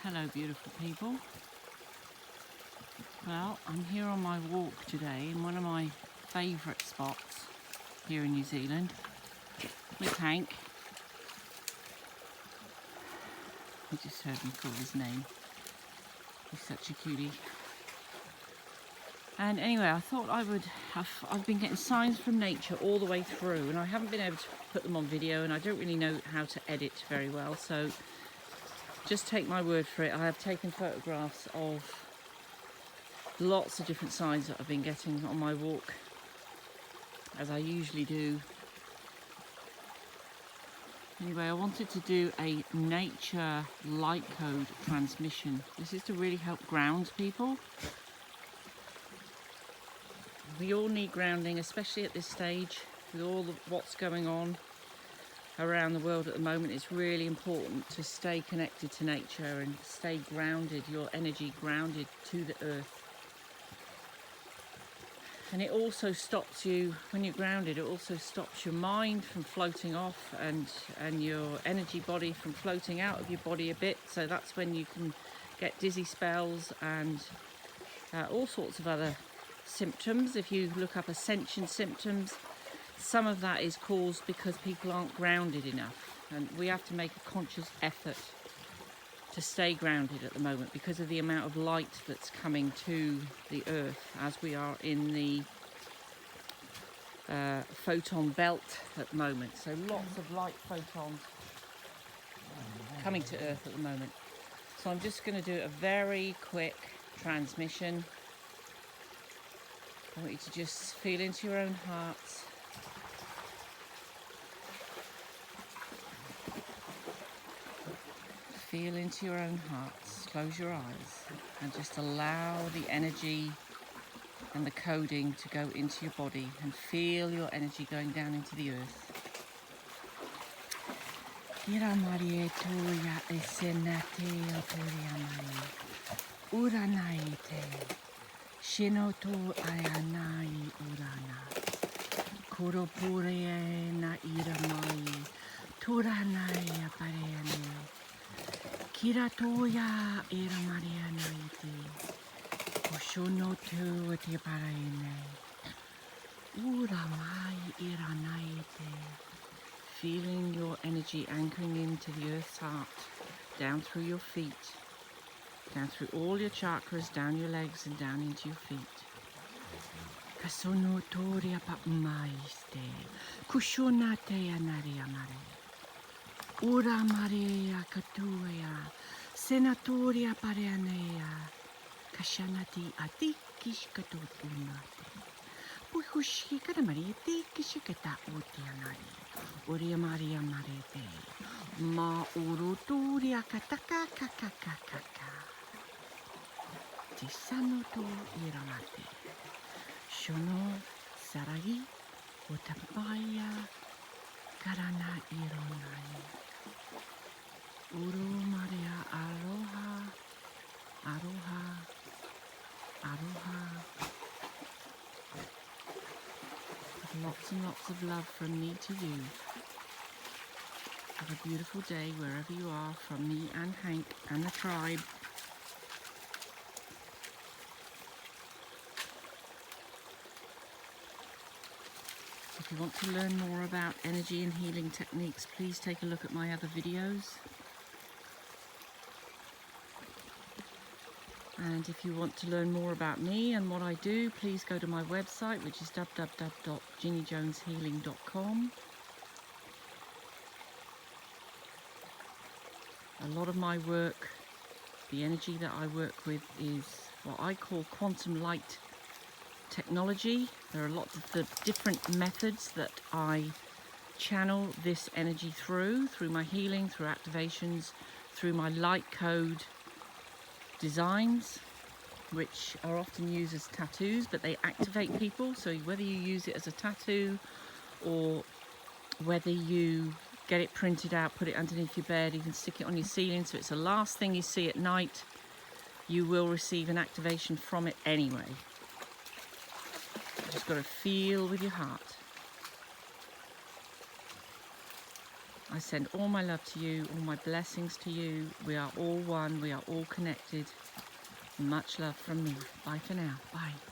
Hello beautiful people. Well, I'm here on my walk today in one of my favourite spots here in New Zealand with Hank. You just heard me call his name. He's such a cutie. And anyway, I thought I've been getting signs from nature all the way through, and I haven't been able to put them on video, and I don't really know how to edit very well, so just take my word for it. I have taken photographs of lots of different signs that I've been getting on my walk, as I usually do. Anyway, I wanted to do a nature light code transmission. This is to really help ground people. We all need grounding, especially at this stage with all what's going on around the world at the moment. It's really important to stay connected to nature and stay grounded, your energy grounded to the earth. And it also stops you, when you're grounded, it also stops your mind from floating off and your energy body from floating out of your body a bit. So that's when you can get dizzy spells and all sorts of other symptoms. If you look up ascension symptoms, some of that is caused because people aren't grounded enough. And we have to make a conscious effort to stay grounded at the moment because of the amount of light that's coming to the earth as we are in the photon belt at the moment. So lots of light photons coming to earth at the moment. So I'm just going to do a very quick transmission. I want you to just feel into your own hearts. Feel into your own hearts, close your eyes, and just allow the energy and the coding to go into your body, and feel your energy going down into the earth. Kira toya era Mariana iti, Oshono tu te paraine, Ura mai era naite. Feeling your energy anchoring into the earth's heart, down through your feet, down through all your chakras, down your legs and down into your feet. Kasono toria pa maiste, Kushona te anaria mare. Ura Maria Katuea, Senatoria Pareanea, Kashanati Ati Kishkatutunate. Puhushi Kadamarieti Kishikata Utianari, Uria Maria Marete, Ma Uruturia Kataka Kakakakaka. Tisanoto Iramate, Shono Saragi, Utapaya, Karana Ironai. Uru Maria Aroha, Aroha, Aroha. With lots and lots of love from me to you. Have a beautiful day wherever you are, from me and Hank and the tribe. If you want to learn more about energy and healing techniques, please take a look at my other videos. And if you want to learn more about me and what I do, please go to my website, which is www.ginnyjoneshealing.com. A lot of my work, the energy that I work with, is what I call quantum light technology. There are lots of the different methods that I channel this energy through my healing, through activations, through my light code designs, which are often used as tattoos, but they activate people. So whether you use it as a tattoo or whether you get it printed out, put it underneath your bed, you can stick it on your ceiling so it's the last thing you see at night, you will receive an activation from it anyway. You just got to feel with your heart. I I send all my love to you, all my blessings to you. We are all one. We are all connected. Much love from me. Bye for now. Bye.